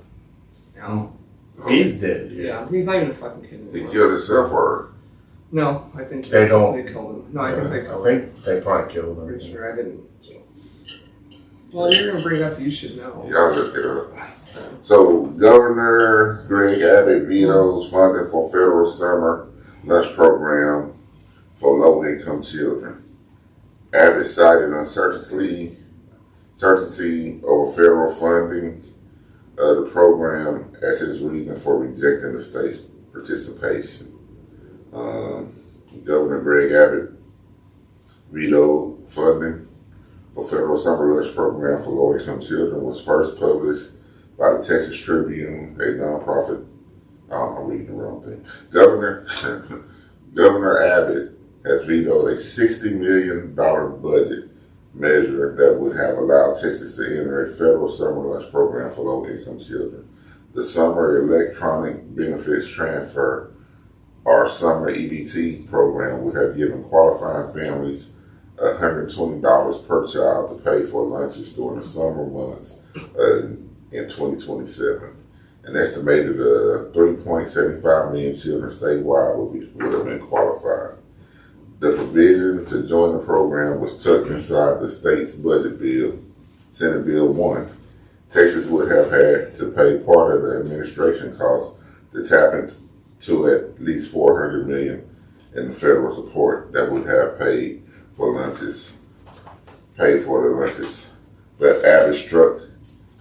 Yeah. He's dead, Yeah, he's not even a fucking kid He anymore. killed himself, or No, I think They don't- They killed him. No, I think they I killed him. think they probably killed him. Pretty sure I didn't. Well, you're gonna bring it up. You should know. y'all look it up. So, Governor Greg Abbott vetoes funding for federal summer lunch program for low-income children. Abbott cited uncertainty over federal funding of the program as his reason for rejecting the state's participation. Governor Greg Abbott vetoed funding for federal summer lunch program for low-income children was first published by the Texas Tribune, a nonprofit. I'm reading the wrong thing. Governor Abbott has vetoed a $60 million budget measure that would have allowed Texas to enter a federal summer lunch program for low-income children. The Summer Electronic Benefits Transfer, or Summer EBT program, would have given qualifying families $120 per child to pay for lunches during the summer months in 2027. An estimated 3.75 million children statewide would have been qualified. The provision to join the program was tucked inside the state's budget bill, Senate Bill 1. Texas would have had to pay part of the administration costs to tap into at least $400 million in the federal support that would have paid for the lunches. But Abbott struck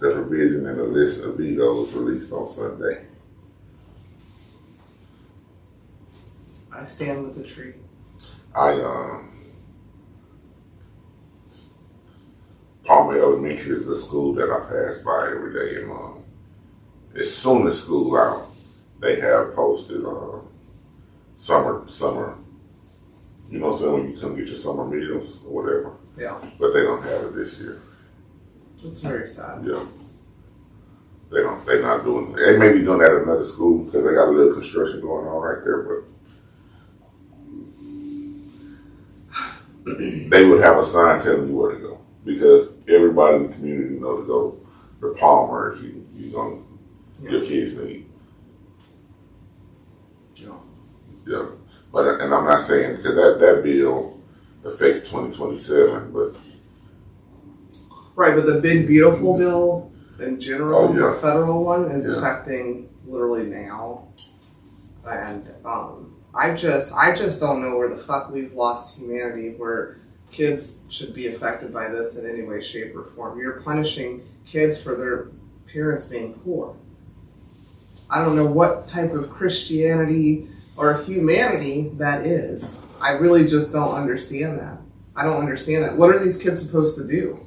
the provision in the list of vetoes released on Sunday. I stand with the tree. Palmer Elementary is a school that I pass by every day, and as soon as school out, they have posted summer. You know what I'm saying, when you come get your summer meals or whatever. Yeah, But they don't have it this year. it's very sad. Yeah. They're not doing it. They may be doing that at another school because they got a little construction going on right there, but they would have a sign telling you where to go because everybody in the community know to go to Palmer if you gonna your kids need. Yeah. But and I'm not saying because that bill affects 2027, but Right, but the big beautiful bill in general, Oh, yeah. the federal one, is Yeah. affecting literally now. And I just don't know where the fuck we've lost humanity where kids should be affected by this in any way, shape, or form. You're punishing kids for their parents being poor. I don't know what type of Christianity or humanity that is. I really just don't understand that. I don't understand that. What are these kids supposed to do?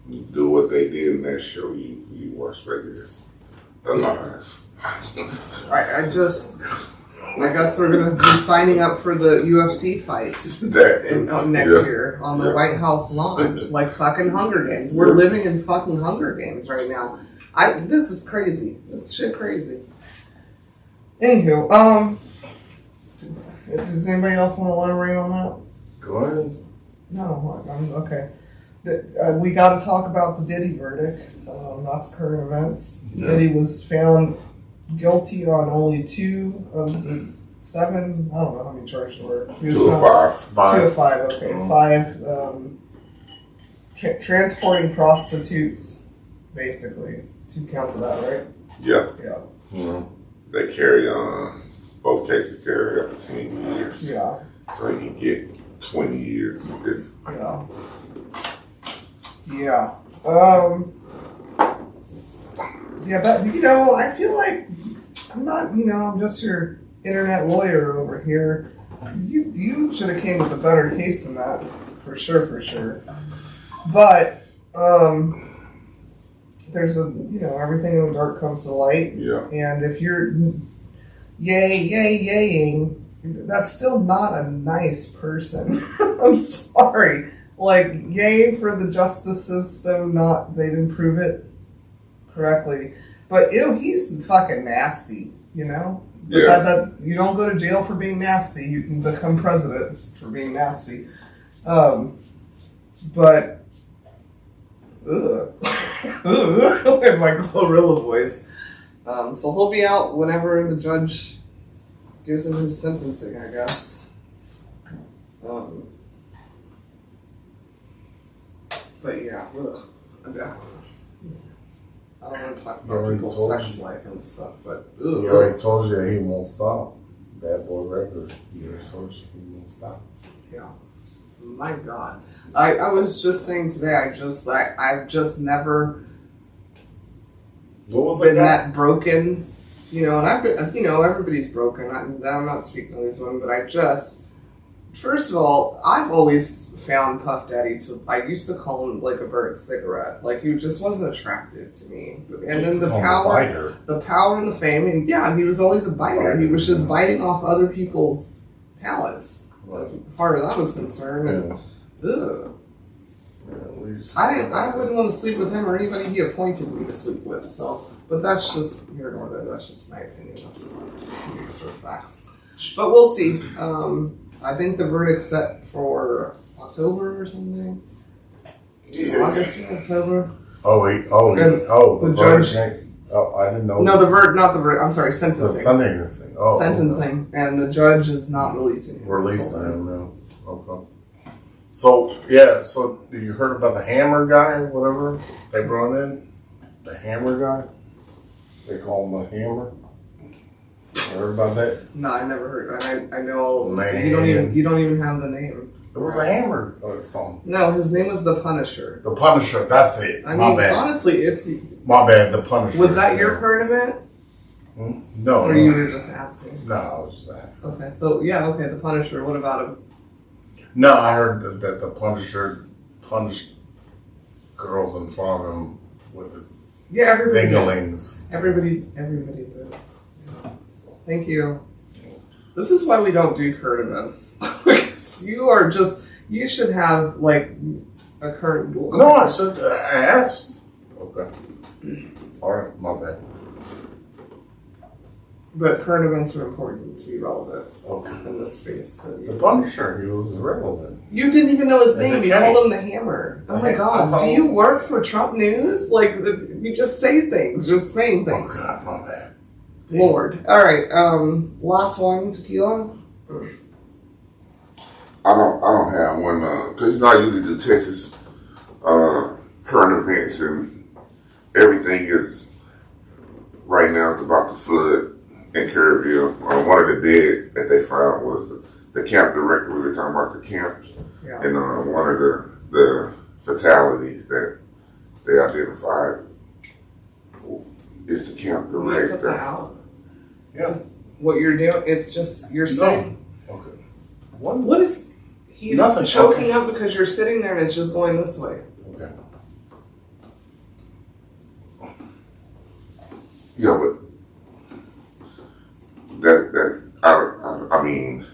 you do what they did in that show you watched like this. The lies. I guess they're gonna be signing up for the UFC fights next year on the White House lawn, like fucking Hunger Games. We're living in fucking Hunger Games right now. This is crazy. This shit crazy. Anywho, does anybody else want to elaborate on that? Go ahead. No, okay. We got to talk about the Diddy verdict, not the current events. Yeah. Diddy was found guilty on only 2 of the 7. I don't know how many charges were. He was 2 of found- 5. 2 of 5. Okay, 5. Transporting prostitutes, basically. 2 counts of that, right? Yeah. Yeah. Mm-hmm. They carry both cases carry up to 10 years. Yeah. So you can get 20 years. Yeah. Yeah. Yeah, that, I feel like I'm not, I'm just your internet lawyer over here. You should have came with a better case than that, for sure. But, there's everything in the dark comes to light. Yeah. And if you're yaying, that's still not a nice person. I'm sorry. Like, yay for the justice system, they didn't prove it correctly. But ew, he's fucking nasty, Yeah. That you don't go to jail for being nasty. You can become president for being nasty. But ugh. In my Glorilla voice. So he'll be out whenever the judge gives him his sentencing, I guess. But yeah, ugh. I don't want to talk about people's sex life and stuff, but ugh. He already told you that he won't stop. Bad boy record. He already told you he won't stop. Yeah. My God. I was just saying today, I've just never been that broken, and I've been, everybody's broken. I'm not speaking to these women, but first of all, I've always found Puff Daddy I used to call him like a burnt cigarette. Like, he just wasn't attractive to me. And then the power and the fame, and yeah, he was always a biter. He was just biting off other people's talents, as far as I was concerned. And, ugh. I wouldn't want to sleep with him or anybody he appointed me to sleep with. So, but that's just here nor there. That's just my opinion. That's not sort of facts. But we'll see. I think the verdict's set for October or something. Yeah. August, October. The judge. Oh, I didn't know. No, not the verdict. I'm sorry, sentencing. The sentencing. Oh, sentencing, okay. And the judge is not releasing him. Releasing him now. Okay. So do you heard about the hammer guy, whatever they brought in? The hammer guy? They call him the hammer. You heard about that? No, I never heard. I know. Man. So you don't even have the name. It was a hammer or something. No, his name was the Punisher. The Punisher. That's it. My bad. Honestly, it's my bad. The Punisher. Was that your current event? No. Or you were just asking? No, I was just asking. Okay, so the Punisher. What about him? No, I heard that the Punisher punished girls in front of him with his dinglings. Everybody did. Yeah. Thank you. This is why we don't do current events. Because you should have like a current. No, I asked. Okay. All right, my bad. But current events are important to be relevant in this space. So the Punisher, he was irrelevant. You didn't even know his name. You called him the Hammer. Oh my God. Do you work for Trump News? Like, you just say things. Just saying things. Oh God, my bad. Lord. All right. Last one, Tequila. I don't have one because I usually do Texas current events, and everything is right now is about the flood in Kerrville. One of the dead that they found was the camp director. We were talking about the camps, and one of the fatalities that they identified is the camp director. Put that out. Yeah. What you're doing, it's just you're sitting. Okay. What is? He's nothing. choking up because you're sitting there and it's just going this way. Okay. Yeah, but I mean,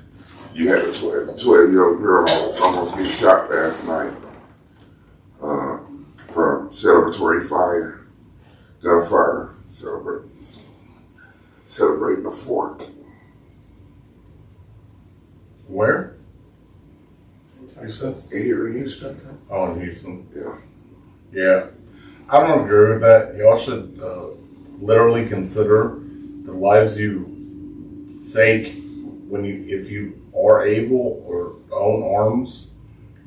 you had a 12-year-old girl almost get shot last night from celebratory gunfire, celebrating the 4th. Where? You said? Here in Houston. Oh, in Houston. Yeah. Yeah. I don't agree with that. Y'all should literally consider the lives you take if you are able or own arms.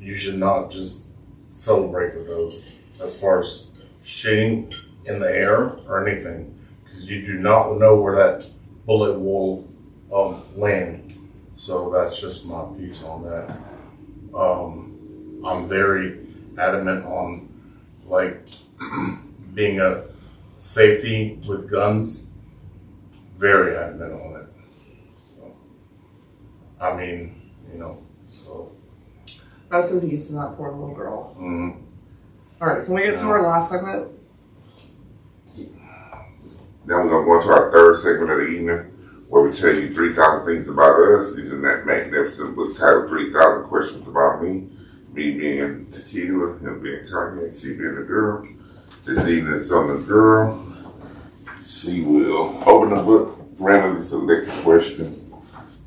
You should not just celebrate with those as far as shooting in the air or anything, because you do not know where that bullet will land. So that's just my piece on that. I'm very adamant on like being a safety with guns. Very adamant on it. So, I mean, so. Rest in peace to that poor little girl. Mm-hmm. All right, can we get to our last segment? Now we're going to go into our third segment of the evening, where we tell you 3,000 things about us, using that magnificent book titled 3,000 Questions About Me. Me being Tequila, him being Cognac, she being the girl. This evening it's on the girl. She will open the book, randomly select a question,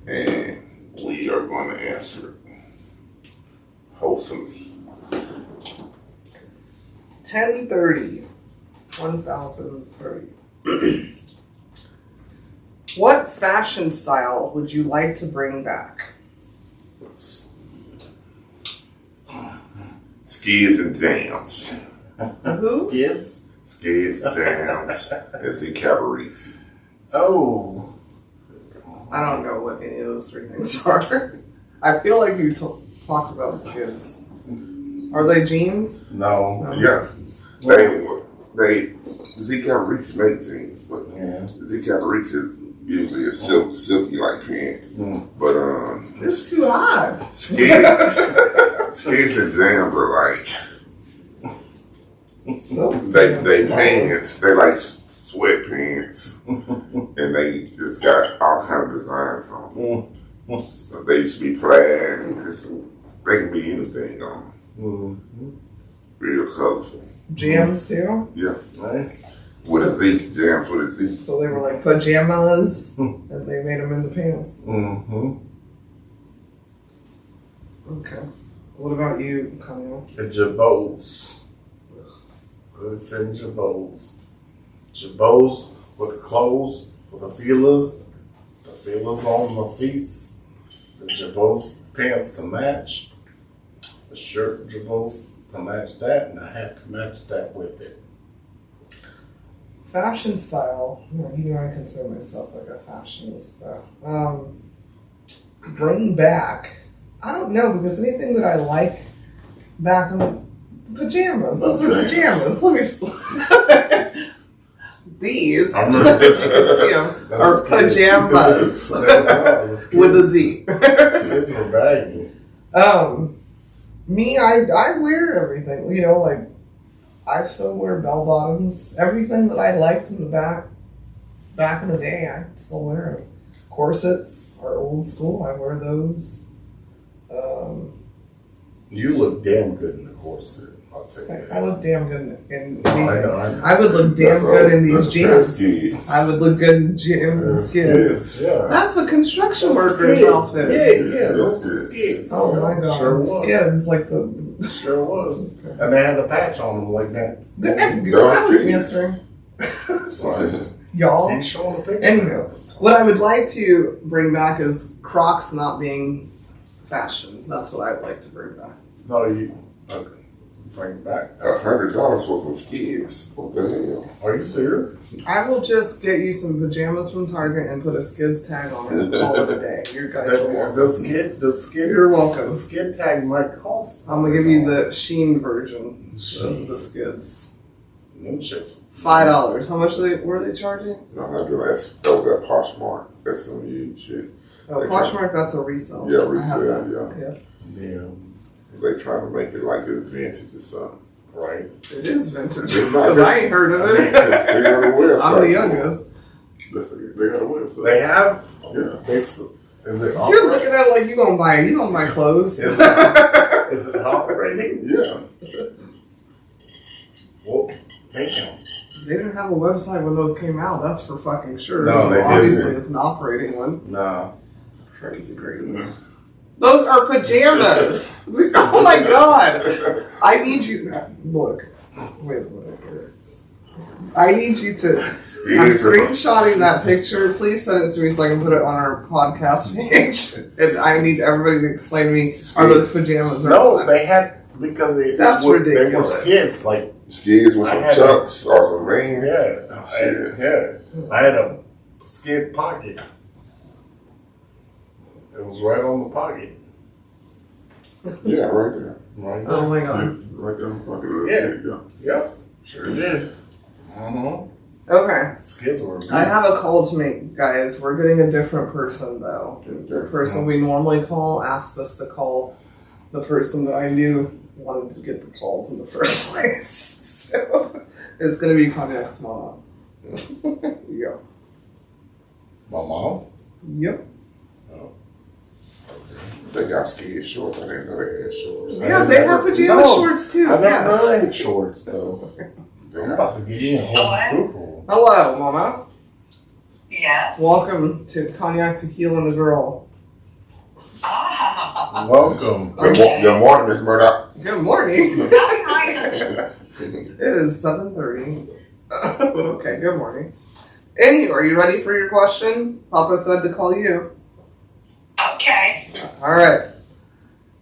and we are going to answer it. Hopefully. 1030. 1030. What fashion style would you like to bring back? Skids and jams. Who? Skids, jams, and see Cabarete. Oh. I don't know what any of those three things are. I feel like you talked about skids. Are they jeans? No. Yeah. They Z Cabarete make jeans, but Z Cabarete is usually a silky like pant. But It's too hot. skids and jams are like they pants. They like sweatpants, and they just got all kind of designs on them. So they used to be plaid. They can be anything on. Real colorful. Jams too? Yeah. Right. With a Z, jams with a Z. So they were like pajamas, and they made them into pants. Mm-hmm. Okay. What about you, Kyle? The jabots. Good fitting jabots. Jabots with the clothes, with the feelers on the feet, the jabots pants to match, the shirt jabots to match that, and a hat to match that with it. Fashion style. I consider myself like a fashionista. Bring back. I don't know, because anything that I like back in the pajamas. Those are pajamas. Let me. These, you can see them, are pajamas with a Z. Kids were baggy. Me, I wear everything. Like I still wear bell bottoms. Everything that I liked in the back in the day, I still wear them. Corsets are old school. I wear those. You look damn good in the corset. I'll tell you that. I look damn good in I know. I would look damn good in these jeans. Skids. I would look good in jeans and skids. Yeah. That's a construction Those worker's skids. outfit. Yeah, those were skids. Oh my god, Sure was. skids like the. Sure was. And they had the patch on them like that. I was answering. Sorry. Y'all. He's showing a picture. Anyway, what I would like to bring back is Crocs not being fashion. That's what I'd like to bring back. No, you bring it back. $100 worth of skids. What the hell? Are you serious? I will just get you some pajamas from Target and put a skids tag on it and call it a day. You guys are welcome. The skid. You're welcome. The skid tag might cost. I'm gonna give you the Sheen version of the skids. No shit. $5. How much were they charging? $100. That was at Poshmark. That's some huge shit. Oh, Poshmark, that's a resale. Yeah, I have resale, that. Yeah. They trying to make it like it's vintage or something. Right. It is vintage. It's not Because I ain't heard of They it. got a website. I'm the youngest. They got a website. They have. Yeah. Is it You're looking at it like you don't buy clothes. Is it operating? Yeah. Well, thank you. They didn't have a website when those came out. That's for fucking sure. No, So they didn't. obviously it's an operating one. No. Crazy. Those are pajamas. Oh my god. I need you. Look. Wait a minute. I need you to. I'm screenshotting that picture. Please send it to me so I can put it on our podcast page. I need everybody to explain to me, are those pajamas or No, not? they had, because That's they were ridiculous. skids, like. Skids with some chucks or some Vans. Yeah. I had a skid pocket. It was right on the pocket. Yeah, right there. Right. Oh my god. Right there. Look at Yeah. it. Yeah. Yep. Sure did. Okay. Skids were. I have a call to make, guys. We're getting a different person, though. The person we normally call asked us to call the person that I knew wanted to get the calls in the first place. So it's going to be Cognac's mom. Yeah. My mom? Yep. They got ski shorts. I didn't know they had shorts. Yeah, they have pajama shorts too. I've never Yes. done shorts though. I'm about to get in a whole group. Hello, Mama. Yes. Welcome to Cognac, Tequila, and the Girl. Ah. Welcome. Good morning, Miss Murdoch. Good morning. Hi. It is 7:30. Okay, good morning. Anyway, are you ready for your question? Papa said to call you. Okay. All right.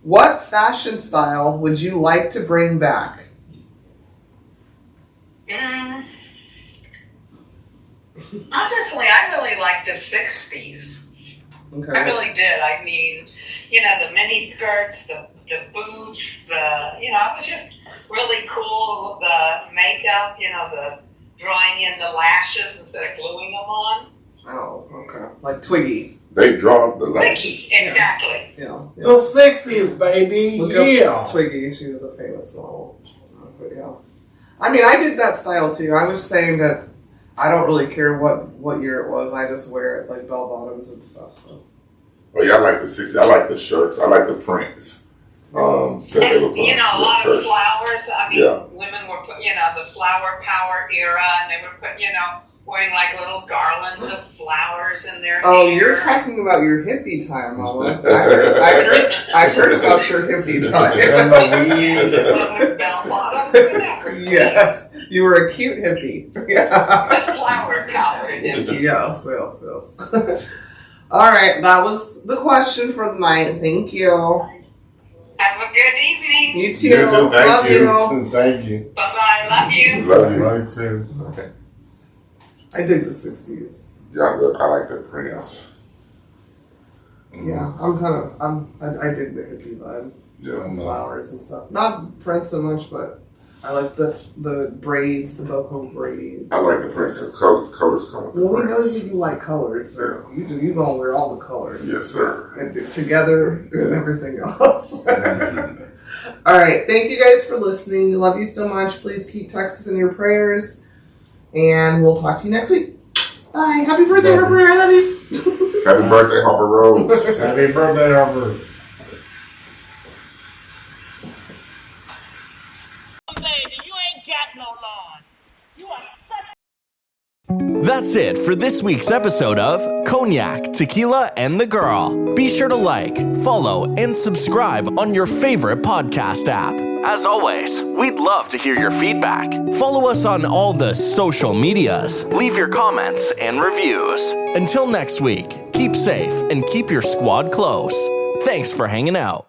What fashion style would you like to bring back? Honestly, I really liked the 60s. I Okay. really did. I mean, you know, the mini skirts, the boots, it was just really cool. The makeup, the drawing in the lashes instead of gluing them on. Oh, okay. Like Twiggy. They draw the lashes. Mickey, exactly. Yeah. The 60s, baby. Look Yeah. up Twiggy. She was a famous model. But yeah. I mean, I did that style too. I was saying that I don't really care what year it was. I just wear it like bell bottoms and stuff. So. Oh yeah, I like the 60s. I like the shirts. I like the prints. That they And, were putting a on lot of shirts. flowers. I mean, Yeah. women were put, the flower power era, and they were put, wearing like little garlands of flowers in their Oh, hair. you're talking about your hippie time, Mama. I heard about your hippie time. And the weeds. With bell bottoms, whatever. Yes, you were a cute hippie. Yeah. The flower power. Yes. All right, that was the question for the night. Thank you. Have a good evening. You too. You too, thank Love you. you. Thank you. Bye-bye. Love you. Love you. Right too. I dig the 60s. Yeah, I like the prints. Yeah, I dig the hippie vibe. Yeah. Flowers and stuff. Not Prince so much, but I like the braids, the boho braids. I like the prints. The colors come with the Well, we know prints. that you like colors, so you gonna wear all the colors. Yes, sir. And together and everything else. All right, thank you guys for listening. We love you so much. Please keep Texas in your prayers, and we'll talk to you next week. Bye. Happy birthday, Love Harper. I love you. Happy birthday, Harper Rose. Happy birthday, Harper. That's it for this week's episode of Cognac, Tequila, and the Girl. Be sure to like, follow, and subscribe on your favorite podcast app. As always, we'd love to hear your feedback. Follow us on all the social medias. Leave your comments and reviews. Until next week, keep safe and keep your squad close. Thanks for hanging out.